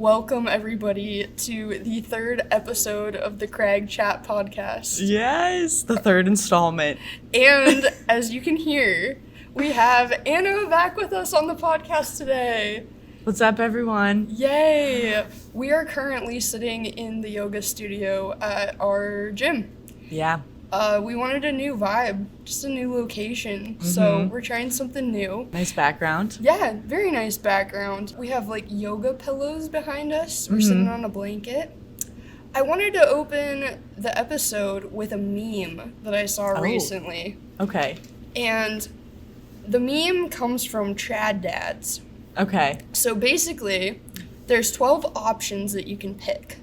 welcome everybody to the third episode of the Crag Chat podcast. Yes, the third installment. And as you can hear, we have Anna back with us on the podcast today. What's up, everyone? Yay! We are currently sitting in the yoga studio at our gym. Yeah. We wanted a new vibe, just a new location, so we're trying something new. Nice background. Yeah, very nice background. We have like yoga pillows behind us. We're sitting on a blanket. I wanted to open the episode with a meme that I saw recently. Okay. And the meme comes from Trad Dads. Okay. So basically, there's 12 options that you can pick.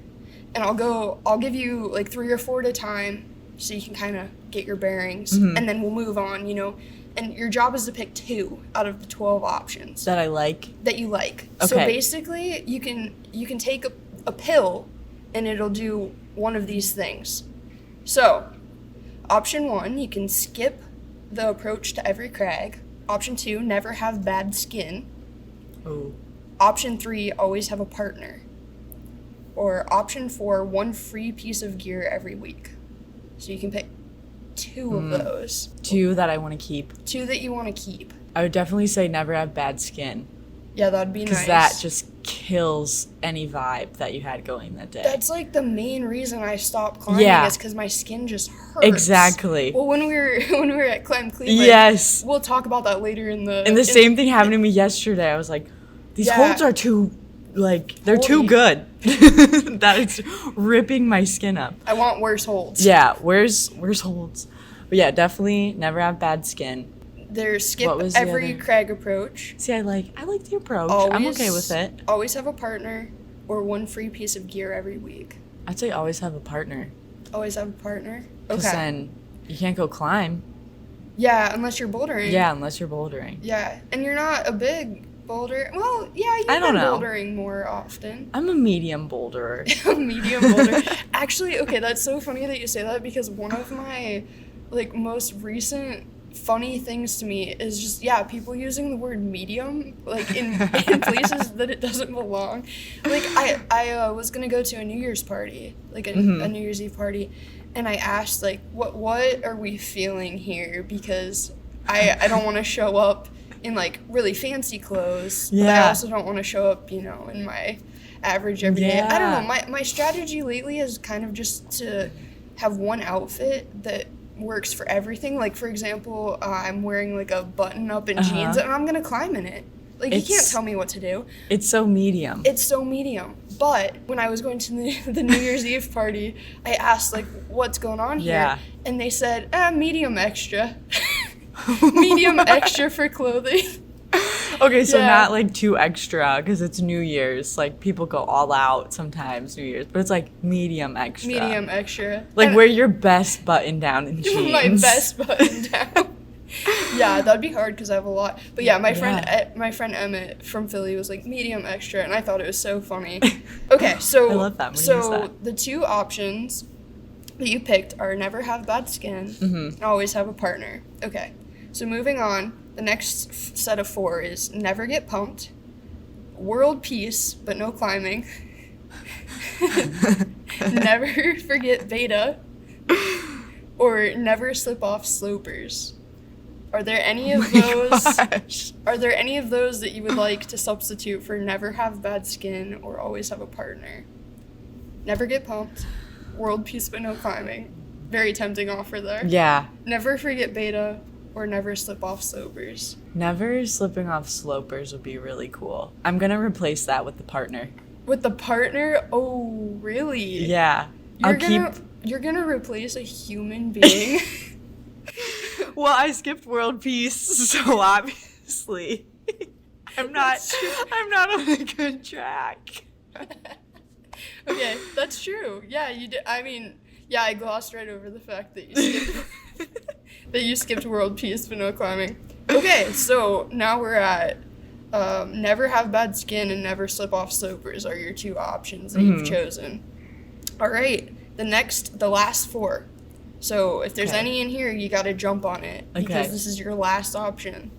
And I'll give you like 3 or 4 at a time so you can kind of get your bearings. And then we'll move on, And your job is to pick 2 out of the 12 options. That I like. That you like. Okay. So basically, you can take a pill and it'll do one of these things. So, option 1, you can skip the approach to every crag. Option 2, never have bad skin. Ooh. Option 3, always have a partner. Or option 4, 1 free piece of gear every week. So you can pick 2 of those. 2 that I want to keep. 2 that you want to keep. I would definitely say never have bad skin. Yeah, that'd be nice. Because that just kills any vibe that you had going that day. That's like the main reason I stopped climbing is because my skin just hurts. Exactly. Well, when we were at Climb Cleveland, yes, we'll talk about that later in the. And the same thing happened to me yesterday. I was like, these holds are too, they're too good. That it's ripping my skin up. I want worse holds. Yeah, where's holds? But yeah, definitely never have bad skin. There's skip every crag approach. See, I like the approach. I'm okay with it. Always have a partner or 1 free piece of gear every week. I'd say always have a partner. Always have a partner? Okay. Because then you can't go climb. Yeah, unless you're bouldering. Yeah, unless you're bouldering. Yeah, and you're not a big boulder. Well, yeah, you've been bouldering more often. I'm a medium boulderer. A medium boulder. Actually, okay, that's so funny that you say that because one of my most recent funny things to me is just people using the word medium in places that it doesn't belong. I was gonna go to a New Year's party, a New Year's Eve party, and I asked what are we feeling here, because I don't want to show up in really fancy clothes, but I also don't want to show up in my average everyday. I don't know, my strategy lately is kind of just to have one outfit that works for everything. For example, I'm wearing a button up and jeans and I'm gonna climb in it. You can't tell me what to do. It's so medium. But when I was going to the New Year's Eve party, I asked what's going on here, and they said medium extra. Medium extra for clothing. Okay, so not too extra because it's New Year's. People go all out sometimes New Year's, but it's medium extra. Medium extra. Wear your best button down in jeans. My best button down. Yeah, that'd be hard because I have a lot. But yeah, my friend Emmett from Philly was medium extra, and I thought it was so funny. Okay, so I love that. So the 2 options that you picked are never have bad skin and always have a partner. Okay, so moving on. The next set of 4 is never get pumped, world peace, but no climbing, never forget beta, or never slip off slopers. Are there any of those? Are there any of those that you would like to substitute for never have bad skin or always have a partner? Never get pumped, world peace, but no climbing. Very tempting offer there. Yeah. Never forget beta. Or never slip off slopers. Never slipping off slopers would be really cool. I'm going to replace that with the partner. With the partner? Oh, really? Yeah. You're going to replace a human being? Well, I skipped world peace, so obviously I'm not on a good track. Okay, that's true. Yeah, you did. I mean, yeah, I glossed right over the fact that you skipped world peace but no climbing. Okay, so now we're at never have bad skin and never slip off slopers are your 2 options that you've chosen. All right, the last 4. So if there's any in here, you got to jump on it because this is your last option.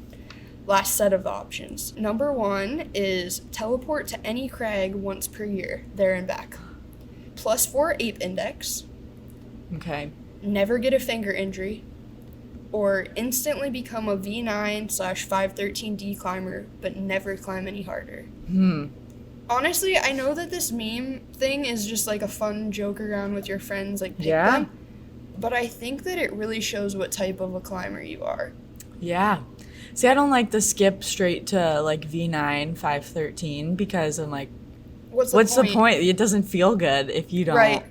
last set of options. Number 1 is teleport to any crag once per year, there and back. +4 ape index, Okay. never get a finger injury, or instantly become a V9/513D climber, but never climb any harder. Honestly, I know that this meme thing is just like a fun joke around with your friends, like pick Yeah. them, but I think that it really shows what type of a climber you are. Yeah. See, I don't like the skip straight to like V9 513 because I'm like, what's the point? It doesn't feel good if you don't Right.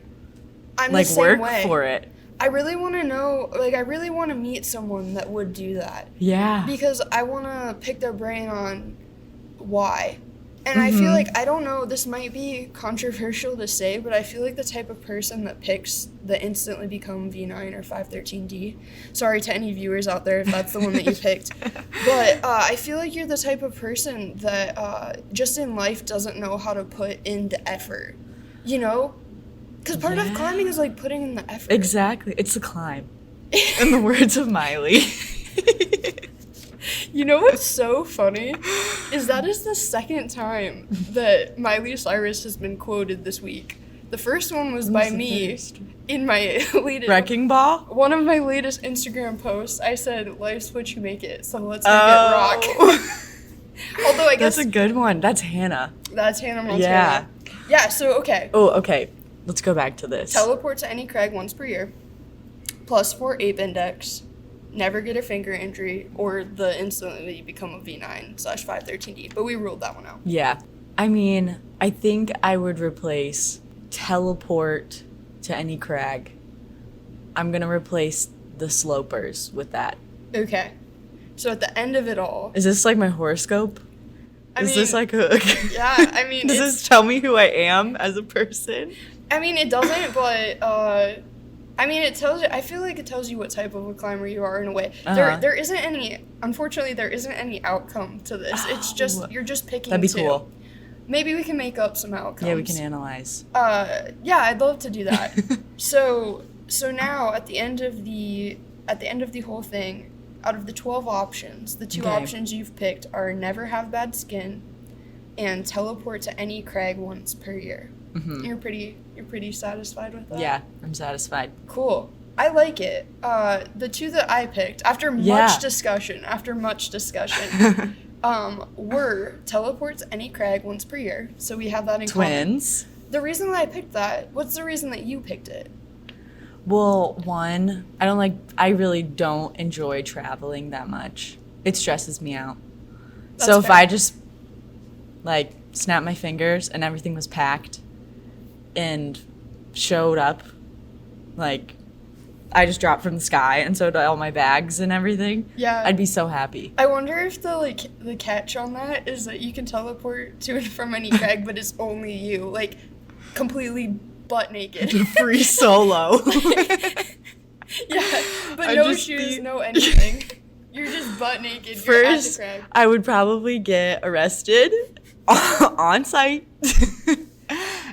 I'm like the same work way. for it. I really want to know, like, I really want to meet someone that would do that. Yeah. Because I want to pick their brain on why. And I feel like, I don't know, this might be controversial to say, but I feel like the type of person that picks the instantly become V9 or 513D, sorry to any viewers out there if that's the one that you picked, but I feel like you're the type of person that just in life doesn't know how to put into effort, you know? Because part of climbing is like putting in the effort. Exactly. It's a climb. In the words of Miley. You know what's so funny? Is that is the second time that Miley Cyrus has been quoted this week. The first one was by me in my latest... Wrecking Ball? One of my latest Instagram posts, I said, life's what you make it, so let's make it rock. Although I guess... That's a good one. That's Hannah. That's Hannah Montana. Yeah. Yeah, so, okay. Oh, okay. Let's go back to this. Teleport to any crag once per year. +4 ape index. Never get a finger injury, or the instantly become a V9/513D. But we ruled that one out. Yeah. I mean, I think I would replace teleport to any crag. I'm going to replace the slopers with that. Okay. So at the end of it all... Is this like my horoscope? Is this like a... Yeah, I mean... Does this tell me who I am as a person? I mean, it doesn't, but... I mean, it tells you... I feel like it tells you what type of a climber you are in a way. There isn't any... Unfortunately, there isn't any outcome to this. It's just... You're just picking That'd be two. cool. Maybe we can make up some outcomes. Yeah, we can analyze. Yeah, I'd love to do that. So now, at the end of the whole thing, out of the 12 options, the two options you've picked are never have bad skin and teleport to any crag once per year. Mm-hmm. You're pretty satisfied with that? Yeah, I'm satisfied. Cool. I like it. The two that I picked, after much discussion, were teleport to any crag once per year. So we have that in Twins. common. The reason that I picked that, what's the reason that you picked it? Well, one, I really don't enjoy traveling that much. It stresses me out. That's so if fair. I just, snap my fingers and everything was packed and showed up, I just dropped from the sky and so did all my bags and everything, Yeah. I'd be so happy. I wonder if the catch on that is that you can teleport to and from any crag, but it's only you, completely butt naked. Free solo. Yeah, but I'd no just shoes, be- no anything. You're just butt naked. You're at the First, crag. I would probably get arrested on site.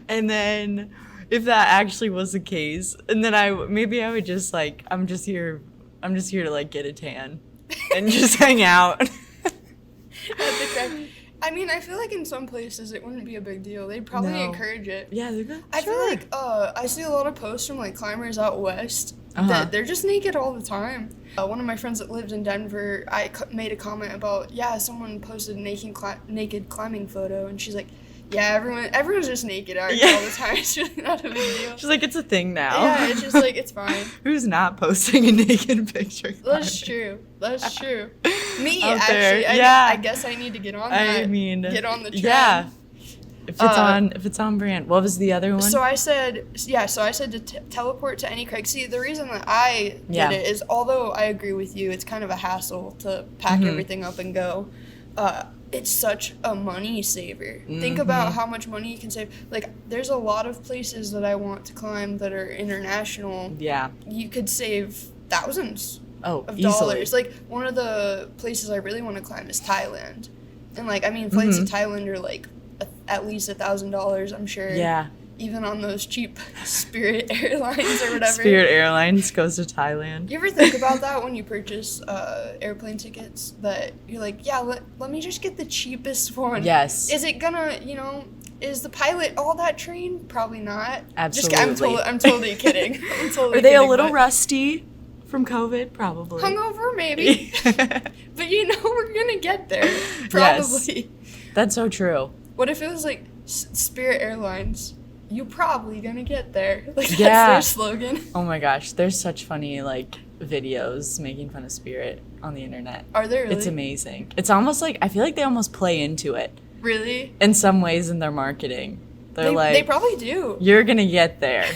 And then if that actually was the case, and then I would just I'm just here to get a tan and just hang out. At the crag. I mean, I feel like in some places it wouldn't be a big deal. They'd probably No. encourage it. Yeah, they're good. I feel like I see a lot of posts from climbers out west Uh-huh. that they're just naked all the time. One of my friends that lived in Denver, made a comment about someone posted a naked climbing photo, and she's like, yeah, everyone's just naked out here all the time. It's really not a big deal. She's like, it's a thing now. Yeah, it's just it's fine. Who's not posting a naked picture? That's true. That's true. Me, Out actually. there, yeah. I guess I need to get on that. I mean, get on the trend. yeah. If it's on brand. What was the other one? So I said to teleport to any crag. See, the reason that I did it is, although I agree with you, it's kind of a hassle to pack everything up and go. It's such a money saver. Think about how much money you can save. There's a lot of places that I want to climb that are international. Yeah. You could save thousands of easily. dollars. One of the places I really want to climb is Thailand. And flights to Thailand are at least $1,000, I'm sure. Yeah. even on those cheap Spirit Airlines or whatever. Spirit Airlines goes to Thailand. You ever think about that when you purchase airplane tickets? That you're like, yeah, let me just get the cheapest one. Yes. Is it gonna, is the pilot all that trained? Probably not. Absolutely. I'm totally kidding. I'm totally Are they kidding, a little but rusty from COVID? Probably. hungover, maybe. But we're gonna get there. Probably. Yes. That's so true. What if it was like Spirit Airlines? You probably gonna get there. Like that's Yeah. their slogan. Oh my gosh, there's such funny videos making fun of Spirit on the internet. Are there really? It's amazing. It's almost like I feel like they almost play into it Really? in some ways in their marketing. They probably do. You're gonna get there.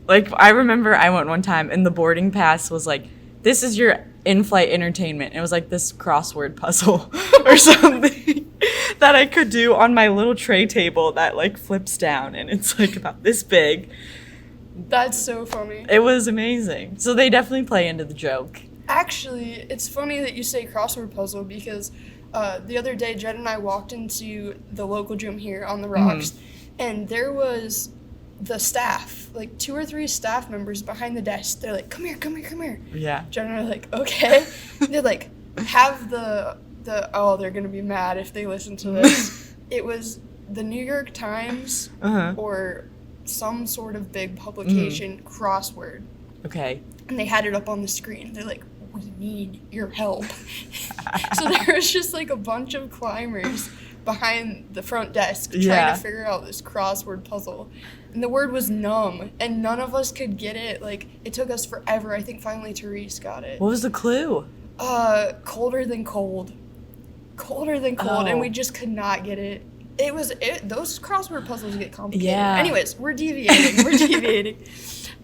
Like I remember I went one time and the boarding pass was like, this is your in-flight entertainment. And it was like this crossword puzzle or something that I could do on my little tray table that flips down and it's about this big. That's so funny. It was amazing. So they definitely play into the joke. Actually, it's funny that you say crossword puzzle because the other day Jed and I walked into the local gym here on the rocks, and there was the staff, 2 or 3 staff members behind the desk. They're like, come here. Yeah. Jed and I are like, okay. They're like, have they're gonna be mad if they listen to this. It was the New York Times or some sort of big publication crossword. Okay. And they had it up on the screen. They're like, we need your help. So there was just a bunch of climbers behind the front desk trying to figure out this crossword puzzle. And the word was numb, and none of us could get it. It took us forever. I think finally Therese got it. What was the clue? Colder than cold. Colder than cold, and we just could not get it. Those crossword puzzles get complicated. Yeah. Anyways, we're deviating.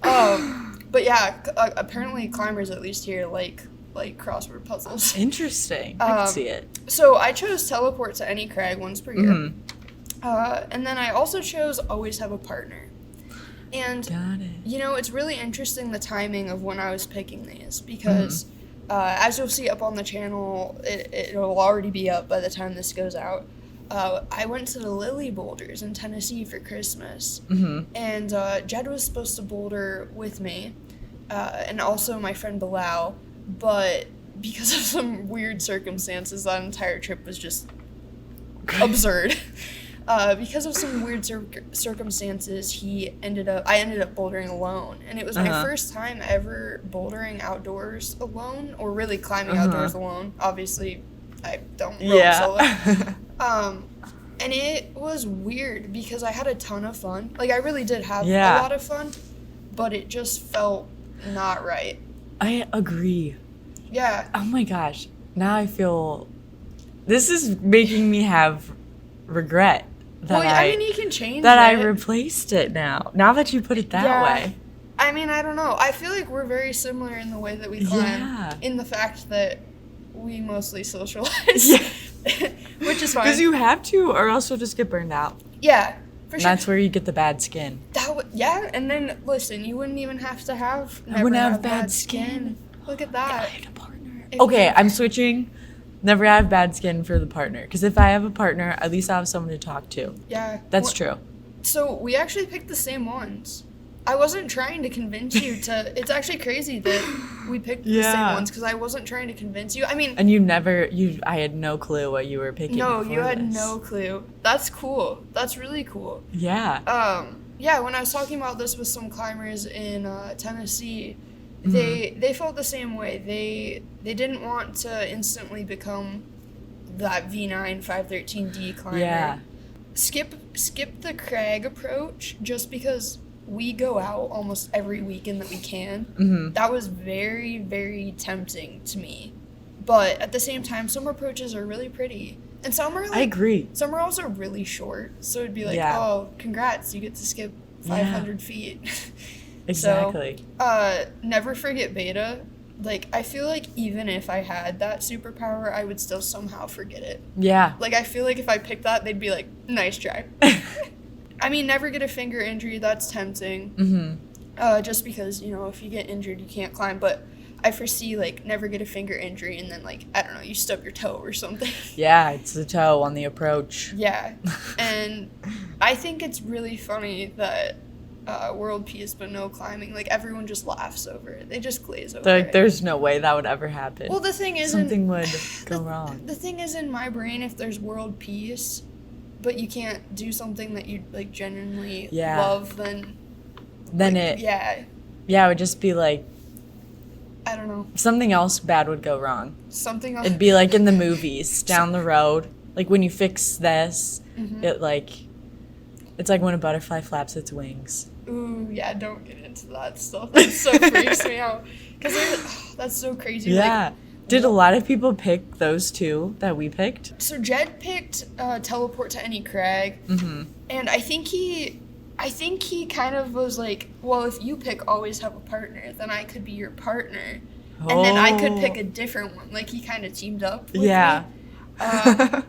But yeah, apparently climbers at least here like crossword puzzles. Interesting. I can see it. So I chose teleport to any crag once per year. And then I also chose always have a partner. And Got it. it's really interesting the timing of when I was picking these because as you'll see up on the channel, it'll already be up by the time this goes out. I went to the Lily Boulders in Tennessee for Christmas, and Jed was supposed to boulder with me, and also my friend Bilal, but because of some weird circumstances, that entire trip was just absurd. Because of some weird circumstances, I ended up bouldering alone, and it was my first time ever bouldering outdoors alone, or really climbing outdoors alone. Obviously, I don't roll solo. And it was weird because I had a ton of fun. I really did have a lot of fun, but it just felt not right. I agree. Yeah. Oh my gosh. Now I feel this is making me have regret that you can change that I it. replaced it now. Now that you put it that way. I don't know. I feel like we're very similar in the way that we climb, in the fact that we mostly socialize. Which is fine. Because you have to, or else you'll just get burned out. Yeah, for And sure. that's where you get the bad skin. And then, listen, you wouldn't even have to have bad skin. Look at that. I had a partner. Okay, I'm switching. Never have bad skin for the partner. Because if I have a partner, at least I have someone to talk to. Yeah. That's true. So we actually picked the same ones. I wasn't trying to convince you to. It's actually crazy that we picked the same ones because I wasn't trying to convince you. And I had no clue what you were picking. No, you had this. no clue. That's cool. That's really cool. Yeah. Yeah, when I was talking about this with some climbers in Tennessee, they felt the same way. They didn't want to instantly become that V9 513D climber. Yeah. Skip the crag approach just because we go out almost every weekend that we can. That was very, very tempting to me. But at the same time, some approaches are really pretty. And some are I agree. Some are also really short. So it'd be like, oh, congrats, you get to skip 500 feet. Exactly. So, never forget beta. I feel like even if I had that superpower, I would still somehow forget it. Yeah. I feel like if I picked that, they'd be like, nice try. Never get a finger injury. That's tempting. Just because, if you get injured, you can't climb. But I foresee like never get a finger injury, and then like I don't know, you stub your toe or something. Yeah, it's the toe on the approach. Yeah, and I think it's really funny that world peace but no climbing. Like everyone just laughs over it. They just glaze over Like, it. there's no way that would ever happen. Well, the thing is, Something would go wrong. The thing is, in my brain, if there's world peace, but you can't do something that you like genuinely Yeah. love, then It yeah, it would just be like I don't know, something else bad would go wrong. something else. It'd be like in the movies down the road. Like when you fix this, Mhm. it's like when a butterfly flaps its wings. Ooh, yeah, don't get into that stuff. That so freaks me out. Because that's so crazy. Yeah. Like, Did a lot of people pick those two that we picked? so Jed picked teleport to any crag, Mm-hmm. and I think he kind of was like, well, if you pick always have a partner, then I could be your partner, and then I could pick a different one. Like he kind of teamed up with Yeah. me.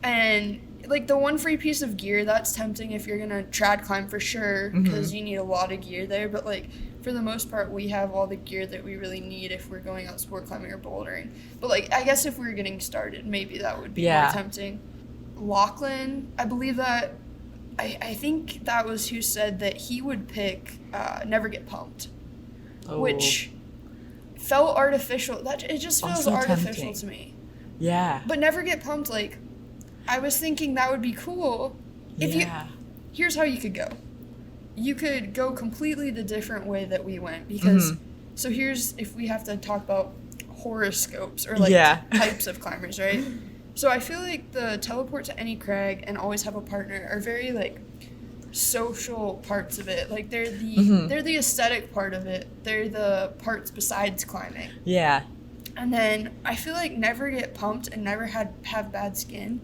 And like the one free piece of gear, that's tempting if you're gonna trad climb for sure, because you need a lot of gear there. But like for the most part, we have all the gear that we really need if we're going out sport climbing or bouldering. But like I guess if we were getting started, maybe that would be Yeah. more tempting. Lachlan, I believe that I think that was who said that he would pick Never Get Pumped, Oh. which felt artificial. That it just feels Also artificial tempting. to me. Yeah. But Never Get Pumped, like, I was thinking that would be cool. If you, here's how you could go. You could go completely the different way that we went, because, so here's, if we have to talk about horoscopes or, like, Yeah. types of climbers, right? So I feel like the teleport to any crag and always have a partner are very, like, social parts of it. Like, they're the aesthetic part of it. They're the parts besides climbing. Yeah. And then I feel like Never Get Pumped and never have bad skin.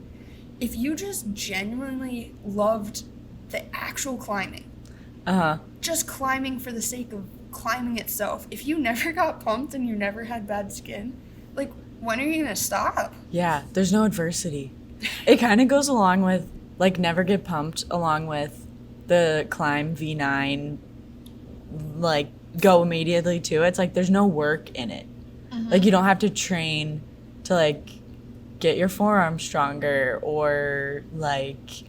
If you just genuinely loved the actual climbing, Uh-huh. just climbing for the sake of climbing itself, if you never got pumped and you never had bad skin, like, when are you gonna stop? Yeah, there's no adversity. It kind of goes along with, like, Never Get Pumped, along with the climb V9, like, go immediately to it. It's like there's no work in it. Like, you don't have to train to, like, get your forearm stronger or, like,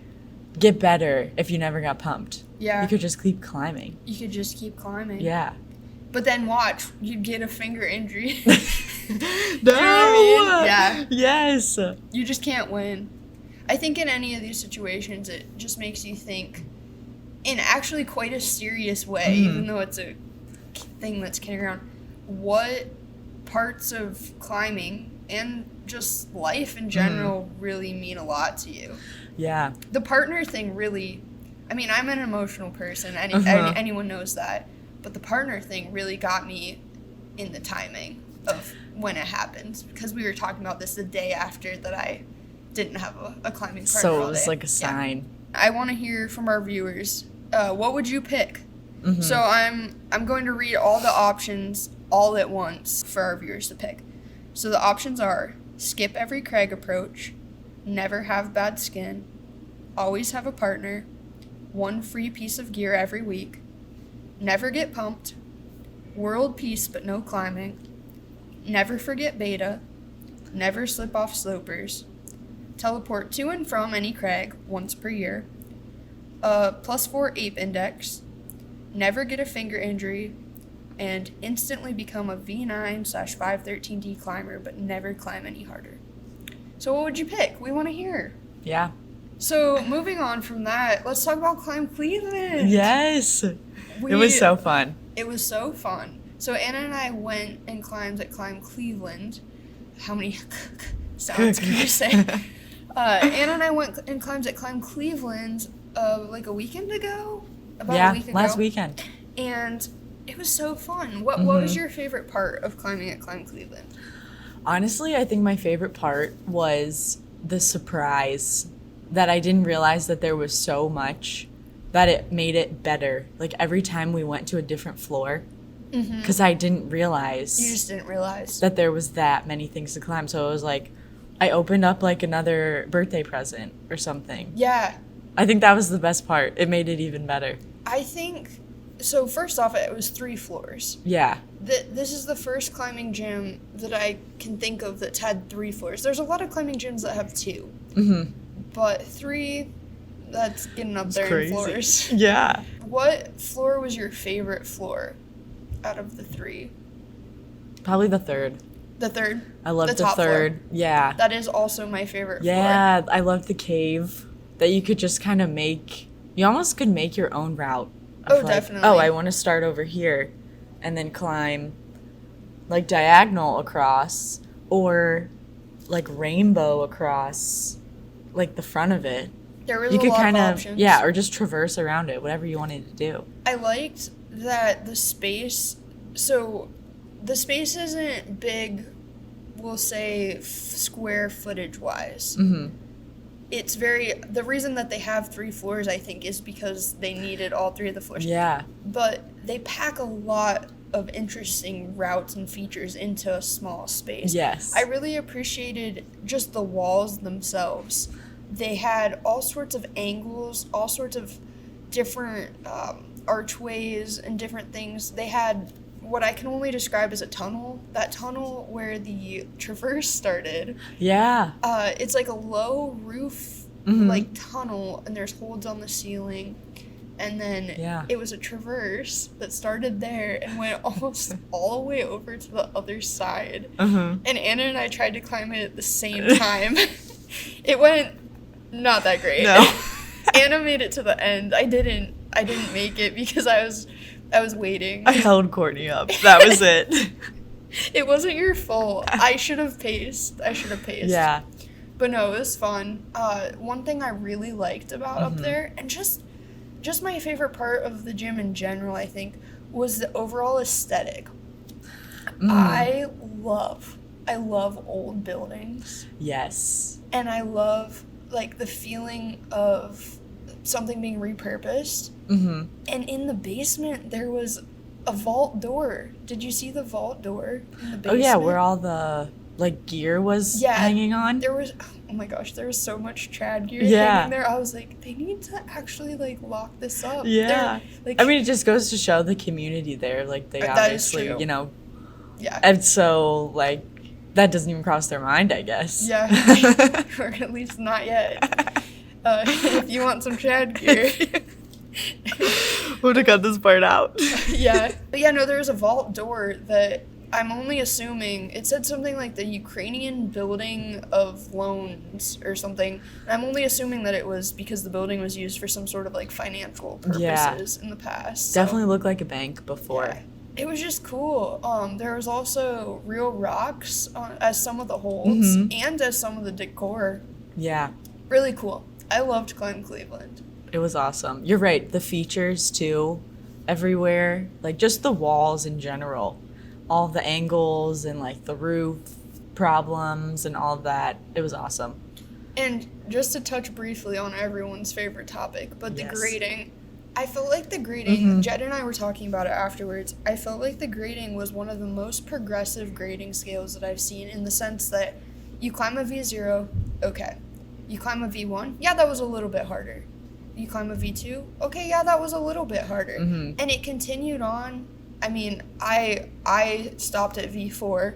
get better if you never got pumped. Yeah. You could just keep climbing. You could just keep climbing. Yeah. But then watch, you'd get a finger injury. No! You know what I mean? Yeah. Yes. You just can't win. I think in any of these situations, it just makes you think in actually quite a serious way, even though it's a thing that's kidding around. What parts of climbing and just life in general really mean a lot to you? Yeah. The partner thing really, I mean, I'm an emotional person. Anyone knows that. But the partner thing really got me in the timing of when it happened, because we were talking about this the day after that I didn't have a climbing partner So all it was day. like a sign. I want to hear from our viewers. What would you pick? So I'm going to read all the options all at once for our viewers to pick. So the options are skip every crag approach, never have bad skin, always have a partner, one free piece of gear every week, never get pumped, world peace but no climbing, never forget beta, never slip off slopers, teleport to and from any crag once per year, +4 ape index, never get a finger injury, and instantly become a V9/513D climber but never climb any harder. So what would you pick? We want to hear. Yeah. So moving on from that, let's talk about Climb Cleveland. Yes. It was so fun. It was so fun. So Anna and I went and climbed at Climb Cleveland. How many sounds can you say? Anna and I went and climbed at Climb Cleveland like a weekend ago? About a week ago. Last weekend. And it was so fun. What was your favorite part of climbing at Climb Cleveland? Honestly, I think my favorite part was the surprise that I didn't realize that there was so much that it made it better. Like every time we went to a different floor, because I didn't realize You just didn't realize. that there was that many things to climb. So it was like I opened up like another birthday present or something. Yeah. I think that was the best part. It made it even better. I think So first off, it was 3 floors. Yeah. This is the first climbing gym that I can think of that's had 3 floors. There's a lot of climbing gyms that have 2. Mm-hmm. But 3, that's getting up there Crazy. in floors. Yeah. What floor was your favorite floor out of the 3? Probably the third. The third? I loved the top floor. third. Yeah. That is also my favorite floor. Yeah, I loved the cave that you could just kind of make. You almost could make your own route. Oh, of like, definitely. oh, I want to start over here and then climb like diagonal across or like rainbow across like the front of it. There was You a could lot kind of of, options. yeah, or just traverse around it, whatever you wanted to do. I liked that the space, so the space isn't big, we'll say square footage wise. Mm-hmm. It's the reason that they have 3 floors, I think, is because they needed all 3 of the floors. Yeah. But they pack a lot of interesting routes and features into a small space. Yes. I really appreciated just the walls themselves. They had all sorts of angles, all sorts of different archways and different things. They had what I can only describe as a tunnel. That tunnel where the traverse started. Yeah. It's like a low roof, Mhm. like tunnel, and there's holes on the ceiling. And then Yeah. it was a traverse that started there and went almost all the way over to the other side. Uh-huh. And Anna and I tried to climb it at the same time. It went not that great. No. Anna made it to the end. I didn't make it because I was waiting. I held Courtney up. That was it. It wasn't your fault. I should have paced. Yeah. But no, it was fun. One thing I really liked about up there, and just my favorite part of the gym in general, I think, was the overall aesthetic. I love old buildings, Yes. and I love like the feeling of something being repurposed. Mm-hmm. And in the basement, there was a vault door. Did you see the vault door in the basement? Oh yeah, where all the like gear was hanging on. There was, oh my gosh, there was so much trad gear Yeah. hanging there. I was like, they need to actually like lock this up. Yeah. Like, I mean, it just goes to show the community there. Like, they That is obviously, true. you know, yeah. and so, like, that doesn't even cross their mind, I guess. Yeah. Or at least not yet. If you want some trad gear. We'll have to cut this part out. Yeah. But yeah, no, there was a vault door that I'm only assuming, it said something like the Ukrainian building of loans or something. And I'm only assuming that it was because the building was used for some sort of like financial purposes in the past. So, Definitely looked like a bank before. yeah. It was just cool. There was also real rocks as some of the holds and as some of the decor. Yeah. Really cool. I loved Climb Cleveland. It was awesome. You're right. The features, too, everywhere. Like, just the walls in general. All the angles and, like, the roof problems and all of that. It was awesome. And just to touch briefly on everyone's favorite topic, but the Yes. grading. I felt like the grading, Jed and I were talking about it afterwards, I felt like the grading was one of the most progressive grading scales that I've seen, in the sense that you climb a V0, okay. You climb a V1, yeah, that was a little bit harder. You climb a V2, okay, yeah, that was a little bit harder. Mhm. And it continued on. I mean, I stopped at V4,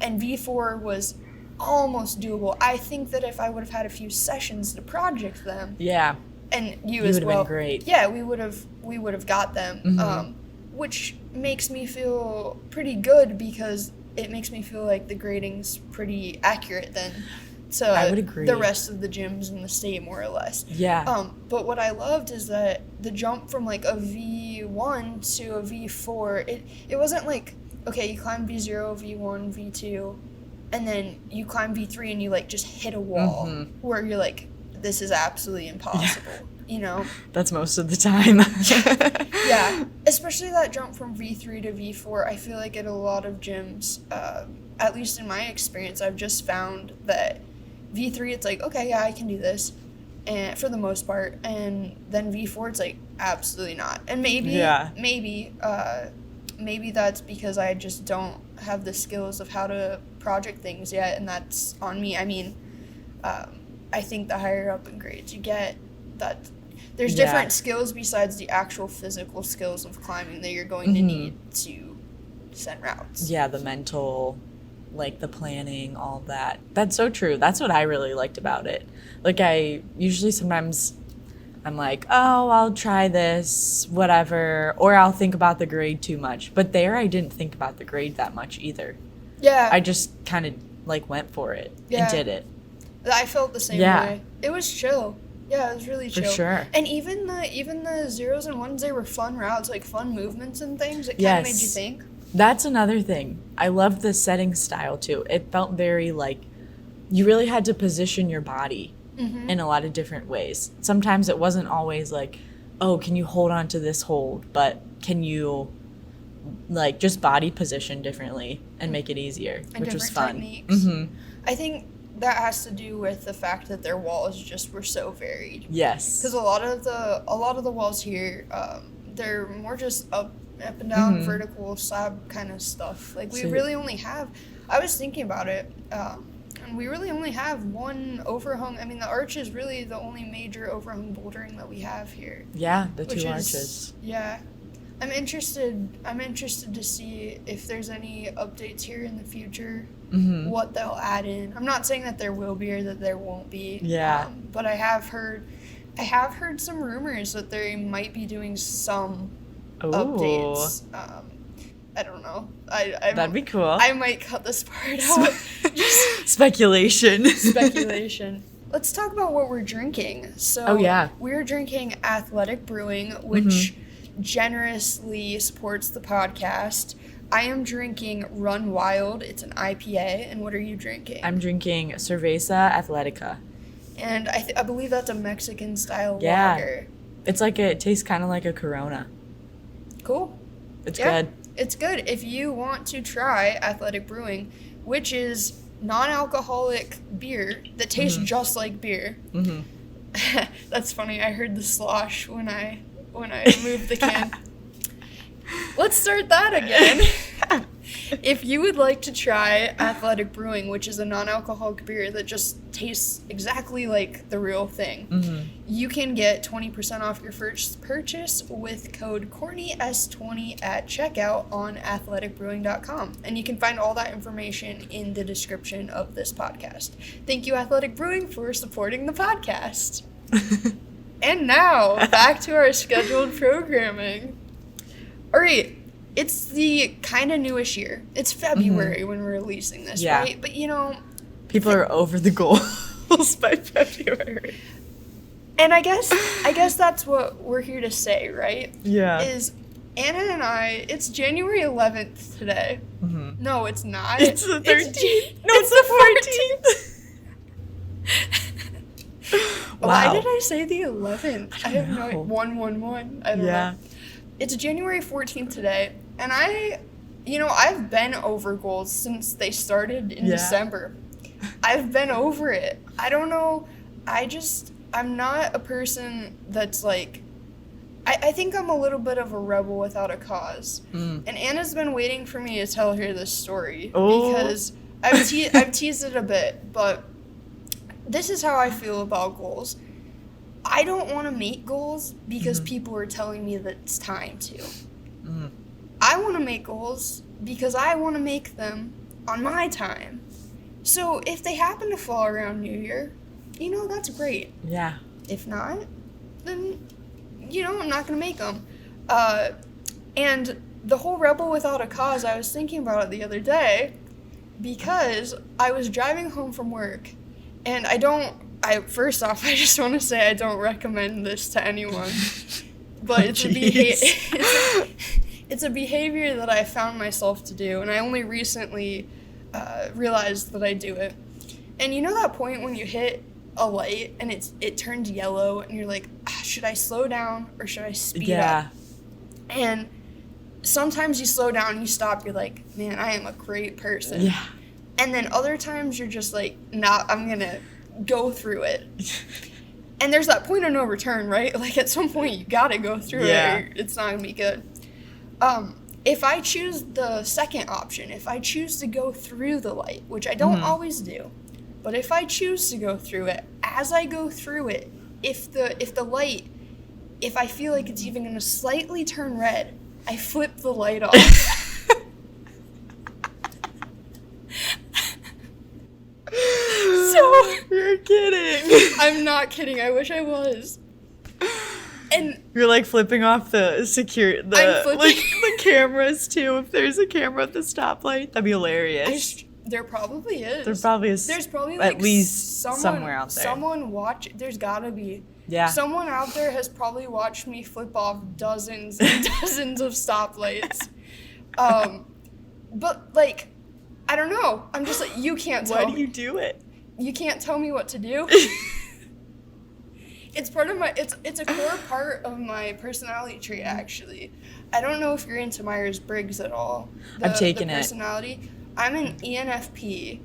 and V4 was almost doable. I think that if I would have had a few sessions to project them, Yeah. and you You as would have well, been great. yeah, we would have got them, which makes me feel pretty good, because it makes me feel like the grading's pretty accurate then to I would agree. the rest of the gyms in the state, more or less. Yeah. But what I loved is that the jump from like a V1 to a V4, it wasn't like, okay, you climb V0, V1, V2, and then you climb V3 and you like just hit a wall where you're like, this is absolutely impossible, you know? That's most of the time. Yeah, especially that jump from V3 to V4. I feel like at a lot of gyms, at least in my experience, I've just found that V3, it's like, okay, yeah, I can do this, and for the most part, and then V4, it's like, absolutely not. And maybe that's because I just don't have the skills of how to project things yet, and that's on me. I mean, I think the higher up in grades you get, that there's Yeah. different skills besides the actual physical skills of climbing that you're going to need to set routes. Yeah, the mental, like the planning, all that. That's so true. That's what I really liked about it. Like I usually sometimes I'm like, oh, I'll try this, whatever, or I'll think about the grade too much. But there I didn't think about the grade that much either. Yeah. I just kind of like went for it Yeah. and did it. I felt the same Yeah. way. It was chill. Yeah, it was really For chill. sure. And even the zeros and ones, they were fun routes, like fun movements and things. It kind of made you Yes. think. That's another thing. I loved the setting style too. It felt very like you really had to position your body Mm-hmm. in a lot of different ways. Sometimes it wasn't always like, oh, can you hold on to this hold? But can you like just body position differently and make it easier, And which was different fun. techniques. hmm I think that has to do with the fact that their walls just were so varied. Yes. Because a lot of the walls here, they're more just up and down, vertical slab kind of stuff. Like we So- really only have. I was thinking about it, and we really only have one overhung. I mean, the arch is really the only major overhung bouldering that we have here. Yeah, the Which two is, arches. yeah. I'm interested to see if there's any updates here in the future, hmm what they'll add in. I'm not saying that there will be or that there won't be. Yeah. But I have heard some rumors that they might be doing some Ooh, updates. I don't know. that'd be cool. I might cut this part out. Just Speculation. speculation. Let's talk about what we're drinking. So Oh, yeah. we're drinking Athletic Brewing, which generously supports the podcast. I am drinking Run Wild. It's an IPA. And what are you drinking? I'm drinking Cerveza Atletica. And I believe that's a Mexican style Yeah. lager. It's like it tastes kind of like a Corona. Cool. It's Yeah. good. It's good. If you want to try Athletic Brewing, which is non-alcoholic beer that tastes just like beer. hmm That's funny. I heard the slosh when I moved the can. Let's start that again. If you would like to try Athletic Brewing, which is a non-alcoholic beer that just tastes exactly like the real thing, you can get 20% off your first purchase with code CourtneyS20 at checkout on athleticbrewing.com. And you can find all that information in the description of this podcast. Thank you, Athletic Brewing, for supporting the podcast. And now, back to our scheduled programming. All right, it's the kind of newish year. It's February when we're releasing this, Yeah. right? But you know, People are over the goals by February. and I guess that's what we're here to say, right? Yeah. Is Anna and I, it's January 11th today. hmm No, it's not. It's the 13th. No, it's the 14th. Why Wow. did I say the 11th? I have no know. 111. I don't Yeah. know. It's January 14th today, and I've been over goals since they started in Yeah. December. I've been over it. I don't know. I'm not a person that's like, I think I'm a little bit of a rebel without a cause. Mm. And Anna's been waiting for me to tell her this story Oh. because I've teased it a bit, but this is how I feel about goals. I don't want to make goals because people are telling me that it's time to. Mm. I want to make goals because I want to make them on my time. So if they happen to fall around New Year, that's great. Yeah. If not, then, I'm not going to make them. And the whole rebel without a cause, I was thinking about it the other day because I was driving home from work, and first off, I just want to say I don't recommend this to anyone. But it's a behavior that I found myself to do, and I only recently realized that I do it. And you know that point when you hit a light and it turns yellow, and you're like, should I slow down or should I speed up? And sometimes you slow down and you stop, you're like, man, I am a great person. Yeah. And then other times you're just like, nah, I'm gonna go through it. And there's that point of no return, right? Like at some point you gotta go through it or it's not gonna be good. If I choose the second option, if I choose to go through the light, which I don't always do, but if I choose to go through it, as I go through it, if the light if I feel like it's even going to slightly turn red, I flip the light off. So You're kidding. I'm not kidding. I wish I was. And You're like flipping off the I'm flipping- like the cameras too. If there's a camera at the stoplight, that'd be hilarious. there probably is. There probably is. There's probably at like least somewhere out there. Someone watch. There's gotta be. Yeah. Someone out there has probably watched me flip off dozens and dozens of stoplights. But like, I don't know. I'm just like, you can't tell Why do me. you do it? You can't tell me what to do. It's part of my. It's a core part of my personality trait. Actually, I don't know if you're into Myers-Briggs at all. I've taken the it. personality. I'm an ENFP,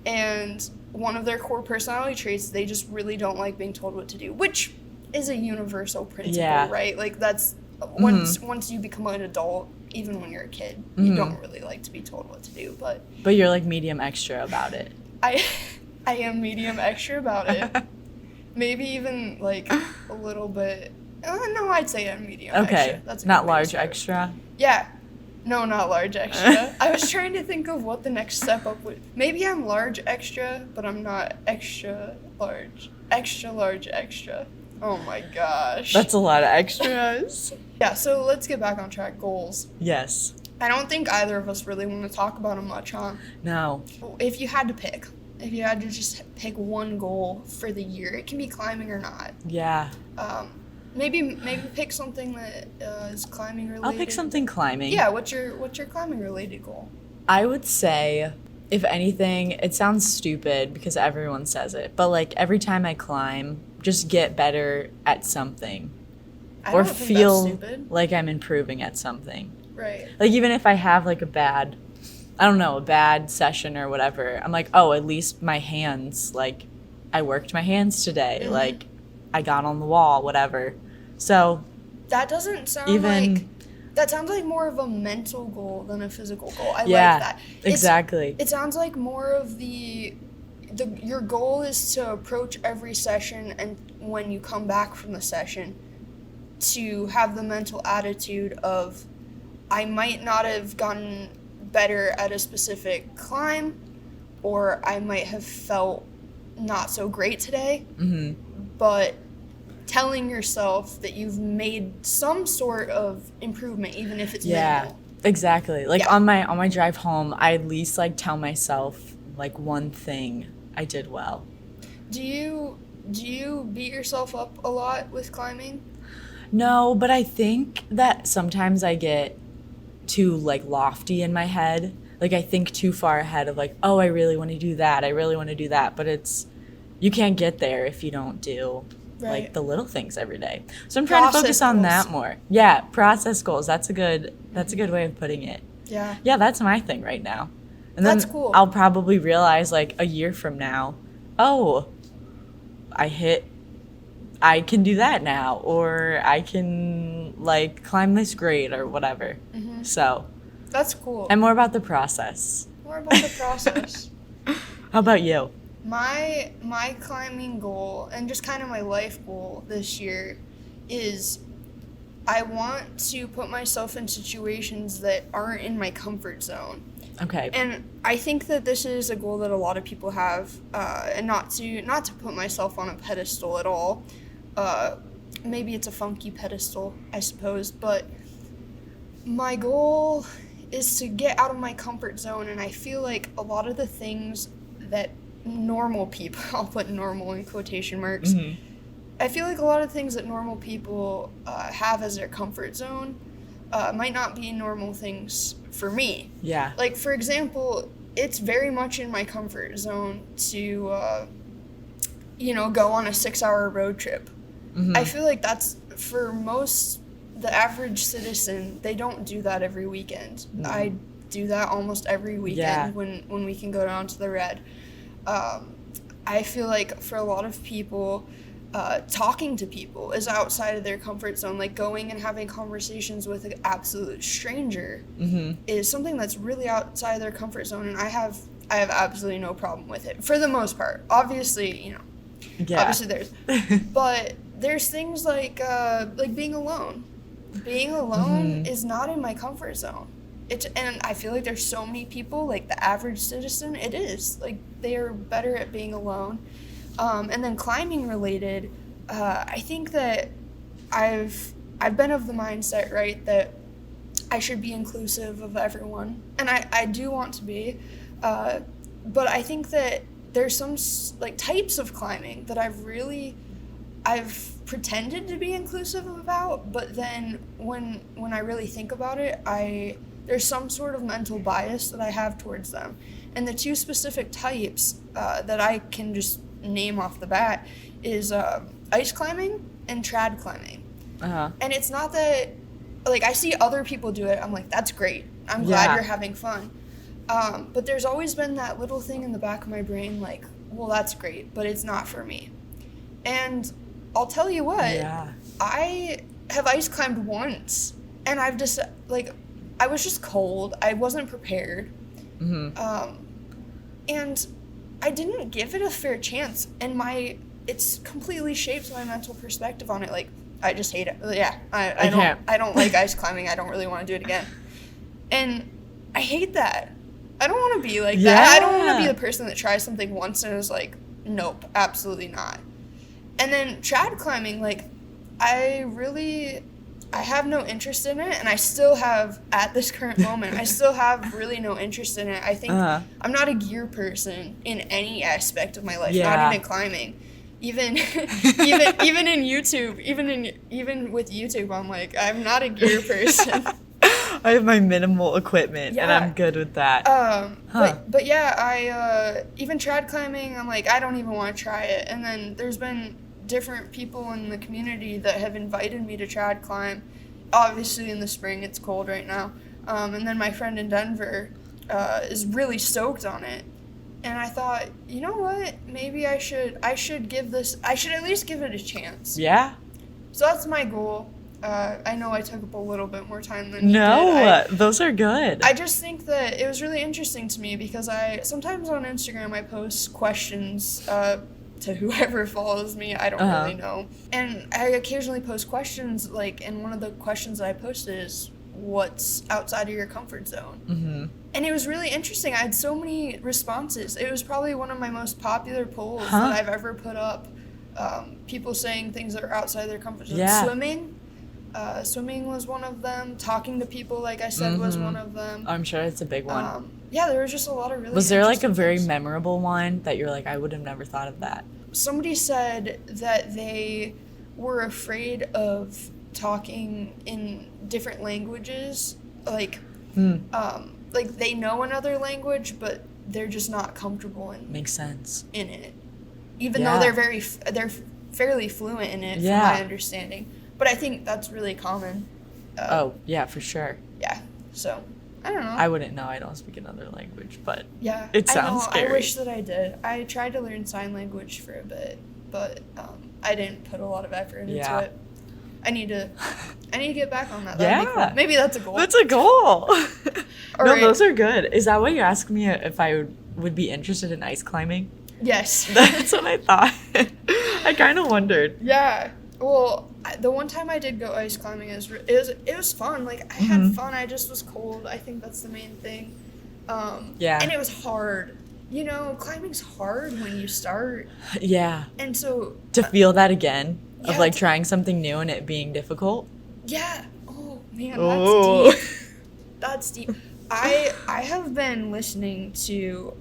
and one of their core personality traits, they just really don't like being told what to do, which is a universal principle, Yeah. right? Like that's once you become an adult, even when you're a kid, you don't really like to be told what to do. But But you're like medium extra about it. I am medium extra about it. Maybe even like a little bit. No, I'd say I'm medium Okay. extra. That's a Not good way to large start. extra. Yeah. No, not large extra. I was trying to think of what the next step up would. Maybe I'm large extra, but I'm not extra large. Extra large extra. Oh my gosh. That's a lot of extras. Yeah, so let's get back on track. Goals. Yes. I don't think either of us really want to talk about them much, huh? No. If you had to just pick one goal for the year, it can be climbing or not. Yeah. Maybe pick something that is climbing related. I'll pick something climbing. Yeah, what's your climbing related goal? I would say, if anything, it sounds stupid because everyone says it, but like every time I climb, just get better at something. I Or don't think feel that's stupid. like I'm improving at something. Right. Like even if I have like a bad session or whatever, I'm like, oh, at least my hands, like I worked my hands today. Mhm. Like I got on the wall, whatever. So That doesn't sound even like that sounds like more of a mental goal than a physical goal. I yeah, like that. exactly. It sounds like more of your goal is to approach every session, and when you come back from the session, to have the mental attitude of, I might not have gotten better at a specific climb, or I might have felt not so great today, Mhm. but telling yourself that you've made some sort of improvement, even if it's Yeah. minimal. Exactly. Like Yeah. on my drive home, I at least like tell myself like one thing I did well. Do you beat yourself up a lot with climbing? No, but I think that sometimes I get too like lofty in my head. Like I think too far ahead of like, oh, I really want to do that. I really want to do that. But you can't get there if you don't do Right. like the little things every day. So I'm trying to Process focus on goals. that more. Yeah, process goals. That's a good way of putting it. Yeah. Yeah, that's my thing right now. And then That's cool. I'll probably realize like a year from now, oh, I can do that now, or I can like climb this grade or whatever. Mhm. So That's cool. I'm more about the process. More about the process. How about you? My climbing goal, and just kind of my life goal this year, is I want to put myself in situations that aren't in my comfort zone. Okay. And I think that this is a goal that a lot of people have, and not to put myself on a pedestal at all. Maybe it's a funky pedestal, I suppose, but my goal is to get out of my comfort zone, and I feel like a lot of the things that normal people, I'll put normal in quotation marks, Mhm. I feel like a lot of things that normal people have as their comfort zone might not be normal things for me. Yeah. Like, for example, it's very much in my comfort zone to, go on a 6-hour road trip. Mhm. I feel like that's, for the average citizen, they don't do that every weekend. No. I do that almost every weekend Yeah. when we can go down to the Red. I feel like for a lot of people, talking to people is outside of their comfort zone. Like going and having conversations with an absolute stranger Mhm. is something that's really outside of their comfort zone, and I have absolutely no problem with it for the most part. Obviously, Yeah. obviously there's, but there's things like being alone. Being alone is not in my comfort zone. And I feel like there's so many people, like the average citizen, it is. Like, they are better at being alone. And then climbing related, I think that I've been of the mindset, right, that I should be inclusive of everyone. And I do want to be. But I think that there's some, like, types of climbing that I've pretended to be inclusive about, but then when I really think about it, there's some sort of mental bias that I have towards them. And the two specific types that I can just name off the bat is ice climbing and trad climbing. Uh-huh. And it's not that, like, I see other people do it, I'm like, that's great. I'm glad you're having fun. But there's always been that little thing in the back of my brain, like, well, that's great, but it's not for me. And I'll tell you what, I have ice climbed once, and I've just, like, I was just cold. I wasn't prepared. Mm-hmm. And I didn't give it a fair chance, and it's completely shaped my mental perspective on it. Like, I just hate it. Yeah, I don't like ice climbing. I don't really want to do it again. And I hate that. I don't want to be like that. I don't want to be the person that tries something once and is like, nope, absolutely not. And then trad climbing, like, I have no interest in it, and I still have, at this current moment, I still have really no interest in it. I think I'm not a gear person in any aspect of my life, not even climbing. Even in YouTube, even with YouTube, I'm like, I'm not a gear person. I have my minimal equipment, and I'm good with that. But yeah, I even trad climbing, I'm like, I don't even want to try it. And then there's been different people in the community that have invited me to trad climb. Obviously in the spring, it's cold right now. And then my friend in Denver is really stoked on it. And I thought, you know what? Maybe I should at least give it a chance. Yeah. So that's my goal. I know I took up a little bit more time than you did. Those are good. I just think that it was really interesting to me because sometimes on Instagram I post questions to whoever follows me. I don't really know. And I occasionally post questions, like, and one of the questions that I posted is, what's outside of your comfort zone? Mm-hmm. And it was really interesting. I had so many responses. It was probably one of my most popular polls that I've ever put up. People saying things that are outside their comfort zone. Yeah. Swimming was one of them. Talking to people, like I said, was one of them. I'm sure it's a big one. Yeah, there was just a lot of really. Was there like a very memorable one that you're like, I would have never thought of that? Somebody said that they were afraid of talking in different languages, like they know another language, but they're just not comfortable Makes sense. in it, even though they're fairly fluent in it, from my understanding. But I think that's really common. For sure. Yeah. So I don't know. I wouldn't know. I don't speak another language, but yeah, it sounds scary. I wish that I did. I tried to learn sign language for a bit, but I didn't put a lot of effort into it. I need to get back on that. That'd be cool. Maybe that's a goal. That's a goal. Right. Those are good. Is that what you asked me if I would be interested in ice climbing? Yes. That's what I thought. I kind of wondered. Yeah. Well, the one time I did go ice climbing, it was fun. Like, I had fun. I just was cold. I think that's the main thing. And it was hard. You know, climbing's hard when you start. Yeah. And so to feel that again of like trying something new and it being difficult. Yeah. Oh man, that's deep. That's deep. I have been listening to.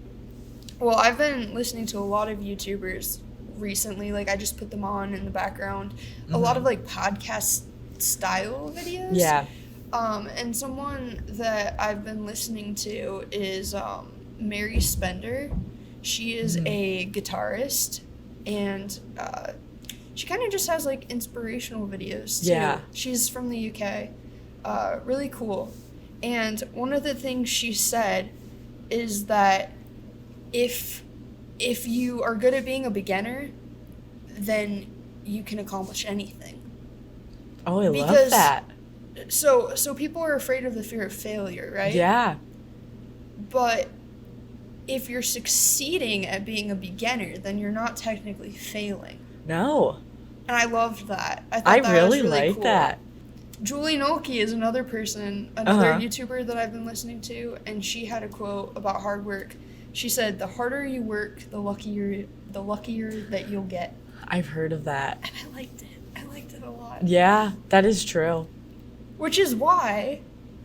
Well, I've been listening to a lot of YouTubers recently. Like, I just put them on in the background. A lot of like podcast style videos. Yeah. And someone that I've been listening to is Mary Spender. She is a guitarist, and she kind of just has like inspirational videos too. Yeah. She's from the UK. Really cool. And one of the things she said is that if you are good at being a beginner, then you can accomplish anything. Oh, I love that. So people are afraid of the fear of failure, right? Yeah. But if you're succeeding at being a beginner, then you're not technically failing. No. And I loved that. I thought I that really was really like cool. that. Julie Nolke is another person, another Uh-huh. YouTuber that I've been listening to, and she had a quote about hard work. She said, "The harder you work, the luckier that you'll get." I've heard of that. And I liked it. I liked it a lot. Yeah, that is true. Which is why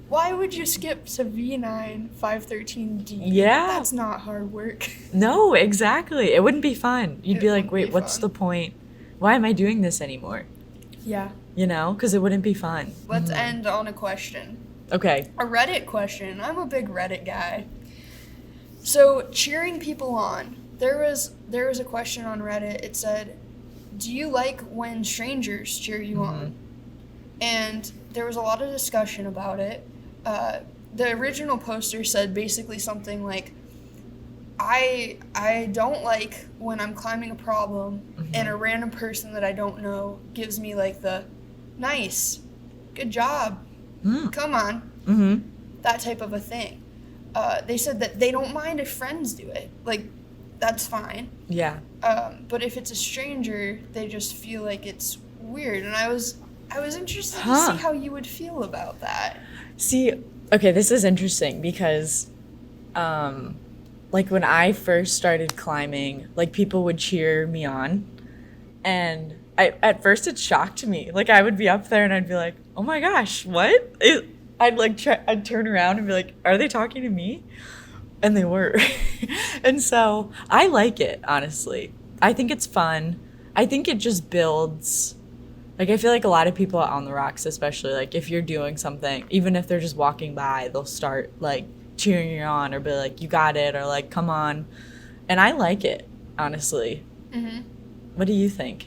would you skip to V9 513D? Yeah. That's not hard work. No, exactly. It wouldn't be fun. You'd It be like, wouldn't wait, be what's fun. the point? Why am I doing this anymore? Yeah. You know, because it wouldn't be fun. Let's end on a question. Okay. A Reddit question. I'm a big Reddit guy. So, cheering people on. There was a question on Reddit. It said, "Do you like when strangers cheer you on?" And there was a lot of discussion about it. The original poster said basically something like, I don't like when I'm climbing a problem and a random person that I don't know gives me like the nice, good job, come on, Mm-hmm. that type of a thing. They said that they don't mind if friends do it. Like, that's fine. Yeah. But if it's a stranger, they just feel like it's weird. And I was interested to Huh. see how you would feel about that. See, okay, this is interesting because, like when I first started climbing, like people would cheer me on, and at first it shocked me. Like I would be up there and I'd be like, "Oh my gosh, what?" I'd turn around and be like, "Are they talking to me?" And they were. And so I like it, honestly. I think it's fun. I think it just builds. Like, I feel like a lot of people on the rocks, especially, like, if you're doing something, even if they're just walking by, they'll start, like, cheering you on or be like, "You got it," or, like, "Come on." And I like it, honestly. Mm-hmm. What do you think?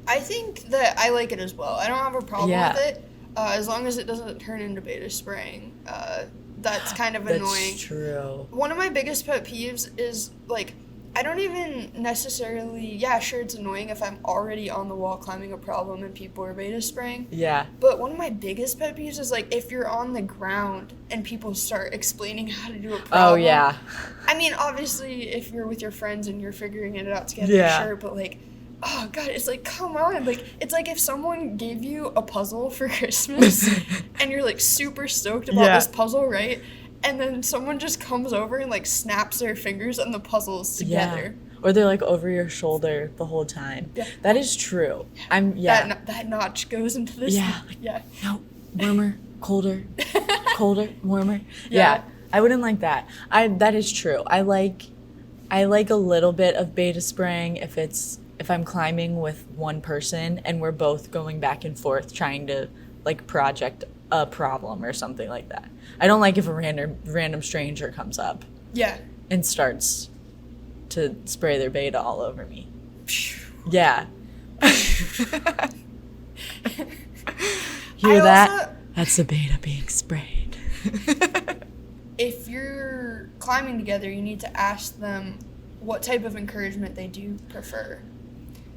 I think that I like it as well. I don't have a problem Yeah. with it, as long as it doesn't turn into beta spraying. That's kind of annoying. That's true. One of my biggest pet peeves is, like, I don't even necessarily, yeah, sure, it's annoying if I'm already on the wall climbing a problem and people are beta spraying. Yeah. But one of my biggest pet peeves is, like, if you're on the ground and people start explaining how to do a problem. Oh, yeah. I mean, obviously, if you're with your friends and you're figuring it out together, Yeah. sure, but, like, oh, God, it's like, come on. Like, it's like if someone gave you a puzzle for Christmas and you're, like, super stoked about Yeah. this puzzle, right? And then someone just comes over and, like, snaps their fingers and the puzzle's together. Yeah. Or they're, like, over your shoulder the whole time. Yeah. That is true. That notch goes into this. Yeah, like- Yeah. No, warmer, colder, colder, warmer. Yeah. Yeah. I wouldn't like that. That is true. I like a little bit of beta spraying if I'm climbing with one person and we're both going back and forth trying to like project a problem or something like that. I don't like if a random stranger comes up Yeah. and starts to spray their beta all over me. Yeah. Hear I that? also- That's the beta being sprayed. If you're climbing together, you need to ask them what type of encouragement they do prefer.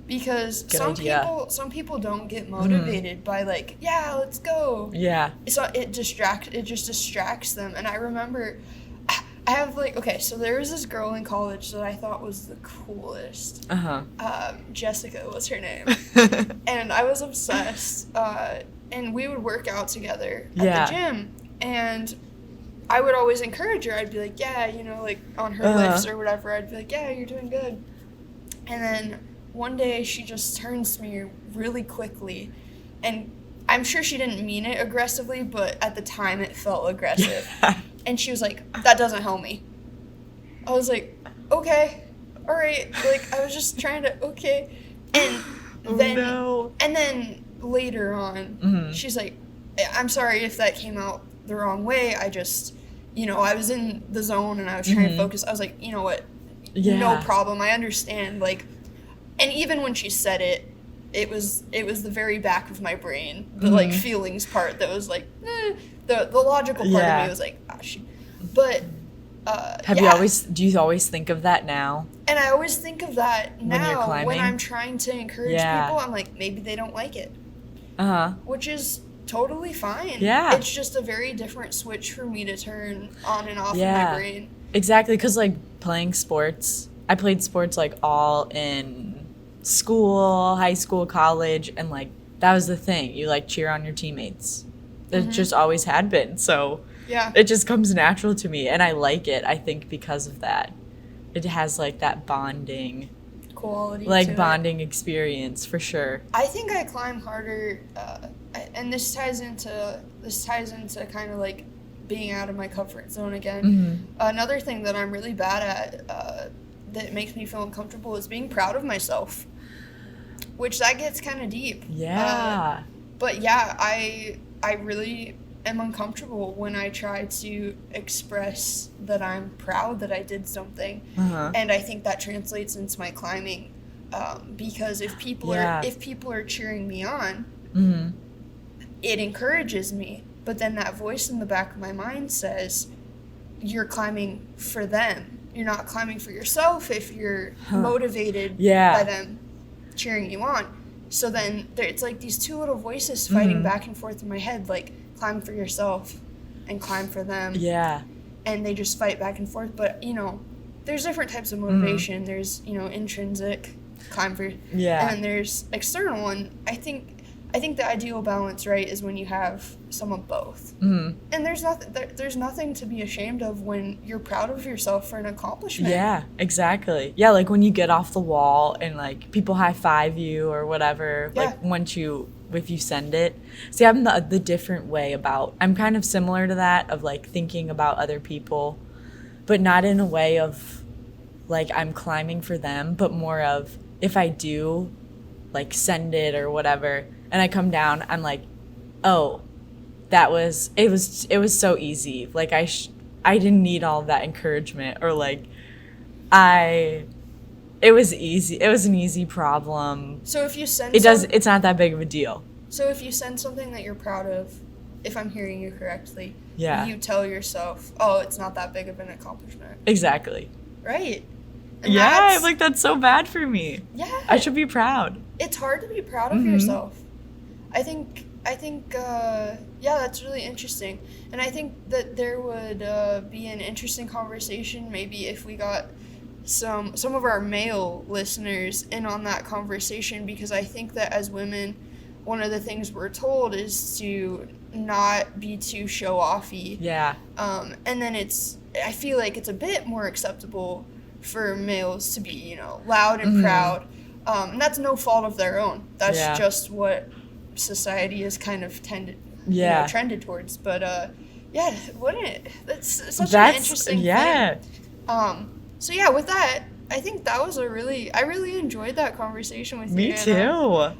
Because Good idea. some people don't get motivated by like, yeah, let's go. Yeah. So it just distracts them. And I remember I have like, okay, so there was this girl in college that I thought was the coolest. Uh-huh. Jessica was her name. And I was obsessed. And we would work out together at Yeah. the gym. And I would always encourage her. I'd be like, yeah, you know, like on her Uh-huh. lifts or whatever. I'd be like, yeah, you're doing good. And then one day she just turns to me really quickly. And I'm sure she didn't mean it aggressively, but at the time it felt aggressive. And she was like, that doesn't help me. I was like, okay, all right. Like, I was just trying to, okay. And then, no. and then later on, Mhm. she's like, I'm sorry if that came out the wrong way. I just, you know, I was in the zone and I was trying to focus. I was like, you know what? Yeah. No problem. I understand. Like, and even when she said it, it was the very back of my brain, the like feelings part that was like, the logical part of Yeah. me was like, ah, shoot. But Do you always think of that now? and I always think of that When you're now climbing? when I'm trying to encourage Yeah. people. I'm like, maybe they don't like it, Uh-huh. which is totally fine. Yeah. It's just a very different switch for me to turn on and off in Yeah. my brain. Exactly, because like playing sports, I played sports like all in school, high school, college, and like that was the thing. You like cheer on your teammates. It just always had been. So Yeah. it just comes natural to me, and I like it, I think, because of that. It has like that bonding, Quality. like to it. bonding experience for sure. I think I climb harder, and this ties into kind of like being out of my comfort zone again. Another thing that I'm really bad at that makes me feel uncomfortable is being proud of myself, which that gets kind of deep. Yeah. But yeah, I really am uncomfortable when I try to express that I'm proud that I did something, and I think that translates into my climbing, because if people are cheering me on, it encourages me. But then that voice in the back of my mind says, "You're climbing for them. You're not climbing for yourself if you're motivated by them cheering you on." So then it's like these two little voices fighting back and forth in my head, like climb for yourself and climb for them. Yeah. And they just fight back and forth. But, there's different types of motivation. There's, intrinsic, climb for, and then there's external. And I think the ideal balance, right, is when you have some of both. And there's nothing to be ashamed of when you're proud of yourself for an accomplishment. Yeah, exactly. Yeah, like when you get off the wall and like people high five you or whatever, like if you send it. See, I'm the different way about, I'm kind of similar to that of like thinking about other people, but not in a way of like I'm climbing for them, but more of if I do like send it or whatever and I come down, I'm like, oh, it was so easy. Like I didn't need all of that encouragement, or like it was easy. It was an easy problem. So if you send it's not that big of a deal. So if you send something that you're proud of, if I'm hearing you correctly, you tell yourself, "Oh, it's not that big of an accomplishment." Exactly. Right. And yeah, like that's so bad for me. Yeah. I should be proud. It's hard to be proud of yourself. I think that's really interesting. And I think that there would be an interesting conversation maybe if we got some of our male listeners in on that conversation, because I think that as women, one of the things we're told is to not be too show-offy. Yeah. And then I feel like it's a bit more acceptable for males to be, loud and proud. And that's no fault of their own. That's just what society is kind of trended towards. But wouldn't it? That's such an interesting thing. So yeah, with that, I think that was I really enjoyed that conversation with you. Me too.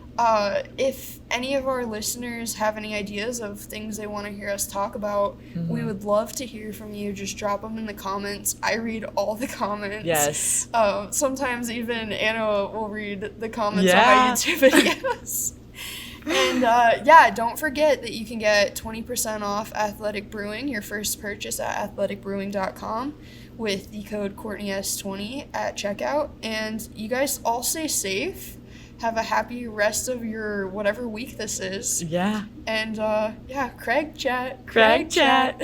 If any of our listeners have any ideas of things they want to hear us talk about, we would love to hear from you. Just drop them in the comments. I read all the comments. Yes. Sometimes even Anna will read the comments on my YouTube videos. And don't forget that you can get 20% off Athletic Brewing, your first purchase at athleticbrewing.com, with the code CourtneyS20 at checkout. And you guys all stay safe. Have a happy rest of your whatever week this is. Yeah. And Craig chat. Craig chat.